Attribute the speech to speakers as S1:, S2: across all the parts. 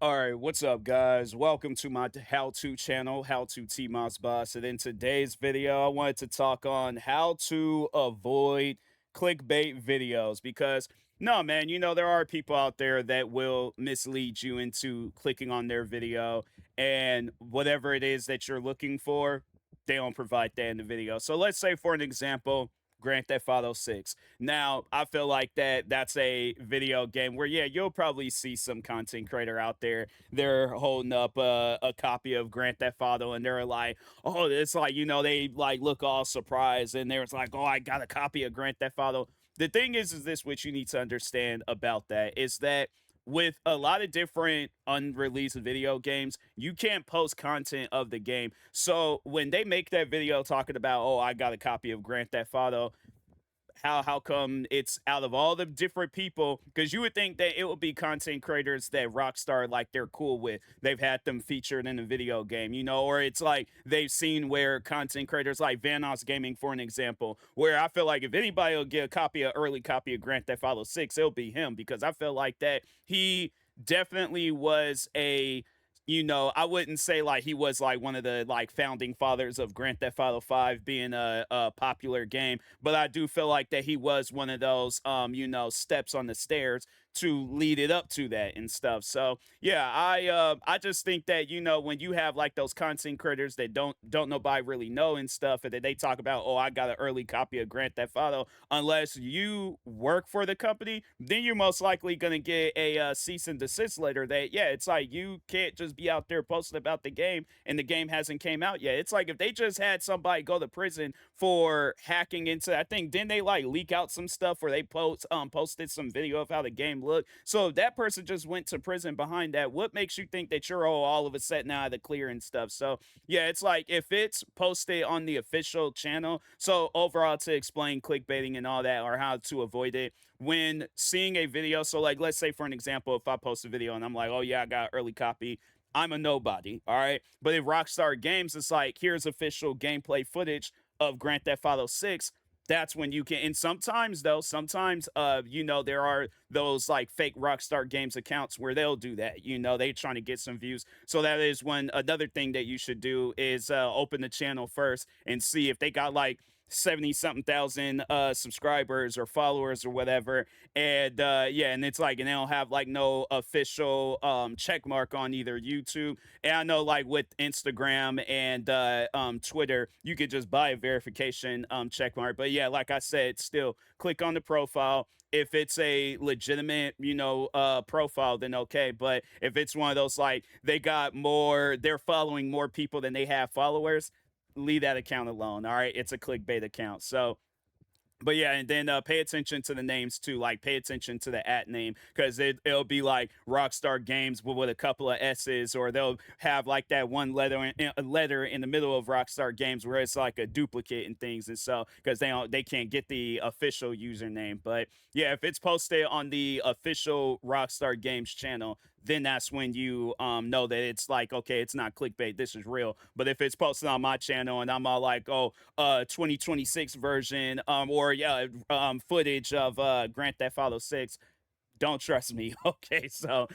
S1: All right, what's up, guys? Welcome to my how-to channel, How to TMossBoss. And in today's video, I wanted to talk on how to avoid clickbait videos because no, man, there are people out there that will mislead you into clicking on their video and whatever it is that you're looking for, they don't provide that in the video. So let's say, for an example, Grand Theft Auto 6. Now, I feel like that's a video game where, yeah, you'll probably see some content creator out there. They're holding up a copy of Grand Theft Auto and they're like, oh, it's like, they like look all surprised and they're like, oh, I got a copy of Grand Theft Auto. The thing is this, what you need to understand about that is that with a lot of different unreleased video games, you can't post content of the game. So when they make that video talking about, oh, I got a copy of Grand Theft Auto, how come it's out of all the different people? Because you would think that it would be content creators that Rockstar like they're cool with. They've had them featured in a video game, or it's like they've seen where content creators like Vanoss Gaming, for an example, where I feel like if anybody will get early copy of Grand Theft Auto 6, it'll be him because I feel like that he definitely was I wouldn't say like he was like one of the like founding fathers of Grand Theft Auto 5 being a popular game, but I do feel like that he was one of those steps on the stairs to lead it up to that and stuff. So yeah, I just think that when you have like those content creators that don't nobody really know and stuff, and that they talk about, oh, I got an early copy of Grand Theft Auto, unless you work for the company, then you're most likely gonna get a cease and desist letter. That, yeah, it's like you can't just be out there posting about the game and the game hasn't came out yet. It's like if they just had somebody go to prison for hacking into, I think, didn't they like leak out some stuff where they posted some video of how the game looked? So if that person just went to prison behind that, what makes you think that you're all of a sudden out of the clear and stuff? So yeah, it's like if it's posted on the official channel. So overall, to explain clickbaiting and all that, or how to avoid it, when seeing a video, so like let's say, for an example, if I post a video and I'm like, oh yeah, I got early copy, I'm a nobody, all right? But if Rockstar Games, it's like, here's official gameplay footage of Grand Theft Auto 6, that's when you can. And sometimes though, there are those like fake Rockstar Games accounts where they'll do that. They trying to get some views. So that is when another thing that you should do is open the channel first and see if they got like 70 something thousand subscribers or followers or whatever. And yeah, and it's like, and they don't have like no official check mark on either YouTube. And I know like with Instagram and Twitter, you could just buy a verification check mark. But yeah, like I said, still click on the profile. If it's a legitimate, profile, then okay. But if it's one of those like they're following more people than they have followers, leave that account alone. All right, it's a clickbait account. So but yeah, and then pay attention to the names too. Like, pay attention to the at name, because it'll be like Rockstar Games with a couple of S's, or they'll have like that one letter in the middle of Rockstar Games where it's like a duplicate and things. And so because they can't get the official username. But yeah, if it's posted on the official Rockstar Games channel, then that's when you know that it's like, okay, it's not clickbait, this is real. But if it's posted on my channel and I'm all like, oh, 2026 version, or yeah, footage of Grand Theft Auto 6, don't trust me. Okay, so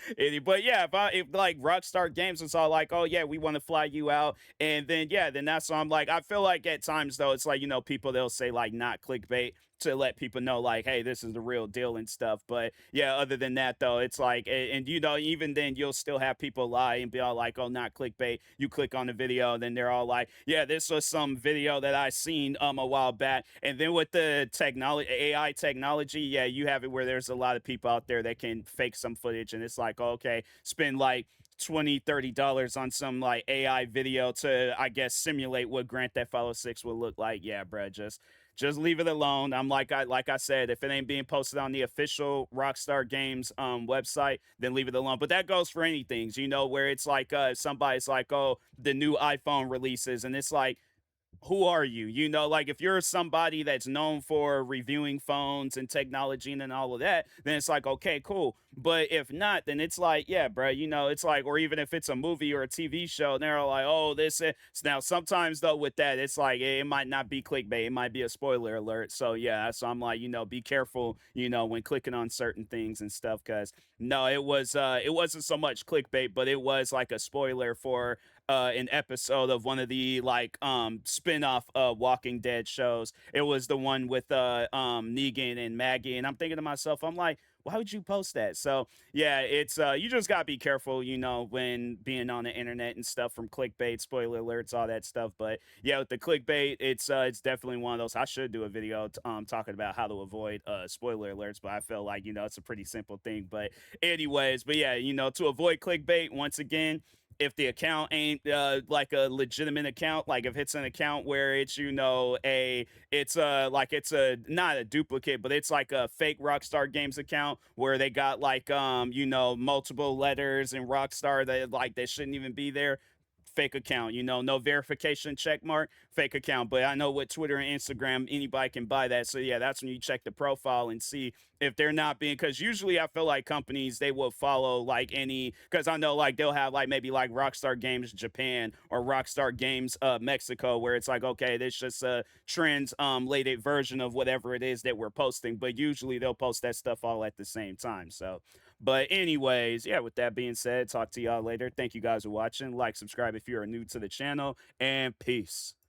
S1: but yeah, if like Rockstar Games is all like, oh yeah, we want to fly you out, and then yeah, then that's why I'm like, I feel like at times though, it's like, people, they'll say like not clickbait to let people know like, hey, this is the real deal and stuff. But yeah, other than that though, it's like, and even then you'll still have people lie and be all like, oh, not clickbait. You click on the video and then they're all like, yeah, this was some video that I seen a while back. And then with the AI technology, yeah, you have it where there's a lot of people out there that can fake some footage, and it's like, oh, okay, spend like $20-$30 on some like AI video to, I guess, simulate what Grand Theft Auto 6 would look like. Yeah, bro, just leave it alone. I'm like I said, if it ain't being posted on the official Rockstar Games website, then leave it alone. But that goes for anything, where it's like somebody's like, oh, the new iPhone releases, and it's like, who are you? You know, like if you're somebody that's known for reviewing phones and technology and all of that, then it's like, okay, cool. But if not, then it's like, yeah, bro, you know, it's like, or even if it's a movie or a TV show, and they're like, oh, this. Now, sometimes though, with that, it's like it might not be clickbait, it might be a spoiler alert. So yeah, so I'm like, you know, be careful, you know, when clicking on certain things and stuff, because no, it wasn't so much clickbait, but it was like a spoiler for an episode of one of the like spin-off Walking Dead shows. It was the one with Negan and Maggie, and I'm thinking to myself, I'm like, why would you post that? So yeah, it's you just gotta be careful, you know, when being on the internet and stuff from clickbait, spoiler alerts, all that stuff. But yeah, with the clickbait, it's definitely one of those. I should do a video talking about how to avoid spoiler alerts, but I feel like, you know, it's a pretty simple thing. But anyways, but yeah, you know, to avoid clickbait, once again, if the account ain't like a legitimate account, like if it's an account where it's, you know, it's like it's a not a duplicate, but it's like a fake Rockstar Games account where they got like you know, multiple letters and Rockstar that like they shouldn't even be there. Fake account, you know, no verification check mark, fake account. But I know with Twitter and Instagram, anybody can buy that. So yeah, that's when you check the profile and see if they're not being, because usually I feel like companies, they will follow like any, because I know like they'll have like maybe like Rockstar Games Japan or Rockstar Games Mexico, where it's like, okay, this just a translated version of whatever it is that we're posting, but usually they'll post that stuff all at the same time. So but anyways, yeah, with that being said, talk to y'all later. Thank you guys for watching. Like, subscribe if you're new to the channel, and peace.